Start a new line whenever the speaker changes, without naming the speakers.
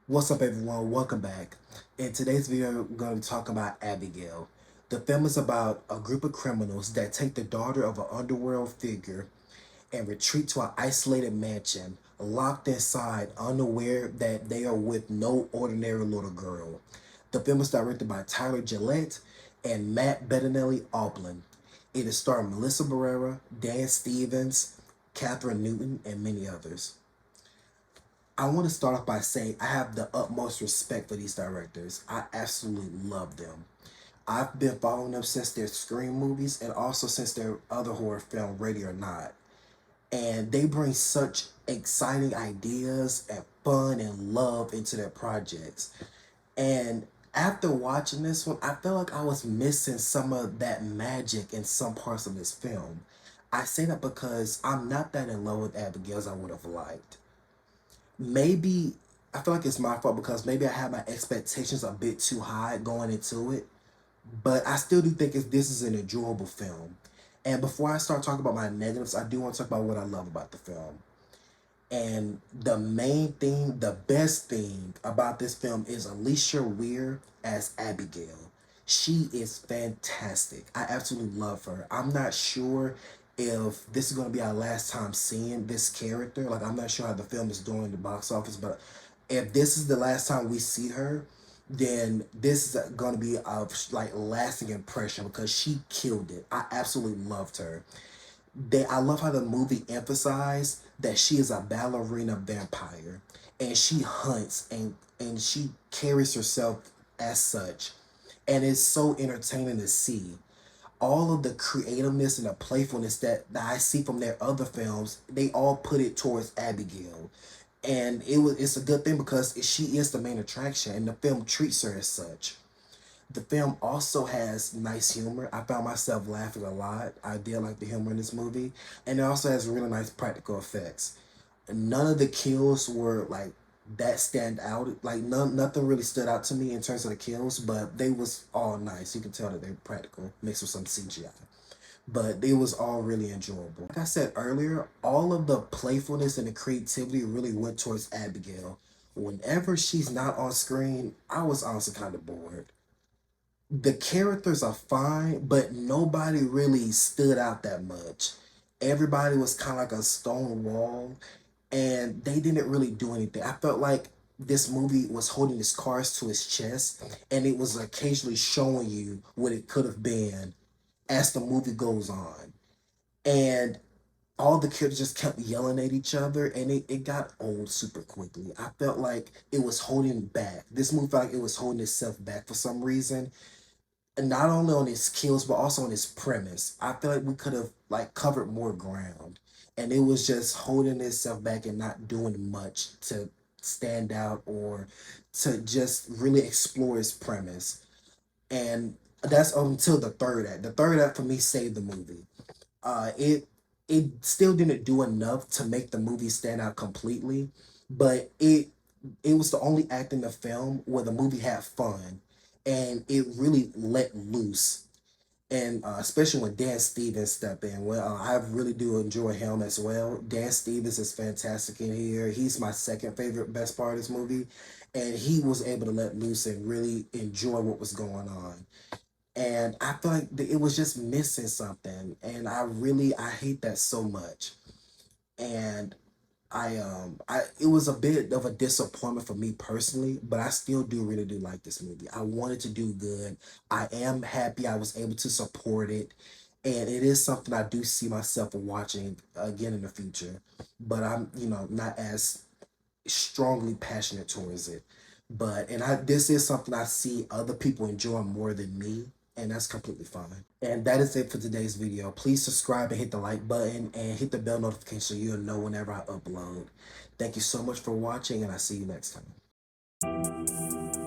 What's up, everyone? Welcome back. In today's video, we're going to be talking about Abigail. The film is about a group of criminals that take the daughter of an underworld figure and retreat to an isolated mansion, locked inside, unaware that they are with no ordinary little girl. The film is directed by Tyler Gillette and Matt Bettinelli Aublin. It is starring Melissa Barrera, Dan Stevens, Catherine Newton, and many others. I want to start off by saying I have the utmost respect for these directors. I absolutely love them. I've been following them since their Scream movies and also since their other horror film, Ready or Not. And they bring such exciting ideas and fun and love into their projects. And after watching this one, I felt like I was missing some of that magic in some parts of this film. I say that because I'm not that in love with Abigail as I would have liked. Maybe I feel like it's my fault because maybe I had my expectations a bit too high going into it, but I still do think this is an enjoyable film. And before I start talking about my negatives, I do want to talk about what I love about the film. And the main thing, the best thing about this film is Alicia Weir as Abigail. She is fantastic. I absolutely love her. I'm not sure if this is going to be our last time seeing this character. Like, I'm not sure how the film is doing in the box office, but if this is the last time we see her, then this is going to be a like lasting impression because she killed it. I absolutely loved her. I love how the movie emphasized that she is a ballerina vampire and she hunts and she carries herself as such, and it's so entertaining to see all of the creativeness and the playfulness that I see from their other films. They all put it towards Abigail, and it's a good thing because she is the main attraction and the film treats her as such. The film also has nice humor. I found myself laughing a lot. I did like the humor in this movie. And it also has really nice practical effects. None of the kills were like that stand out. Like nothing really stood out to me in terms of the kills, but they was all nice. You can tell that they're practical, mixed with some CGI. But it was all really enjoyable. Like I said earlier, all of the playfulness and the creativity really went towards Abigail. Whenever she's not on screen, I was honestly kind of bored. The characters are fine, but nobody really stood out that much. Everybody was kind of like a stone wall, and they didn't really do anything. I felt like this movie was holding its cards to its chest, and it was occasionally showing you what it could have been as the movie goes on. And all the kids just kept yelling at each other, and it got old super quickly. I felt like it was holding back. This movie felt like it was holding itself back for some reason, and not only on his kills but also on his premise. I feel like we could have like covered more ground, and it was just holding itself back and not doing much to stand out or to just really explore his premise. And that's until the third act. The third act for me saved the movie. It still didn't do enough to make the movie stand out completely, but it was the only act in the film where the movie had fun and it really let loose. And especially when Dan Stevens stepped in. Well, I really do enjoy him as well. Dan Stevens is fantastic in here. He's my second favorite best part of this movie, and he was able to let loose and really enjoy what was going on. And I feel like it was just missing something, and I hate that so much. And I it was a bit of a disappointment for me personally, but I still really do like this movie. I wanted to do good. I am happy I was able to support it, and it is something I do see myself watching again in the future. But I'm, not as strongly passionate towards it. But and I this is something I see other people enjoy more than me, and that's completely fine. And that is it for today's video. Please subscribe and hit the like button and hit the bell notification so you'll know whenever I upload. Thank you so much for watching, and I'll see you next time.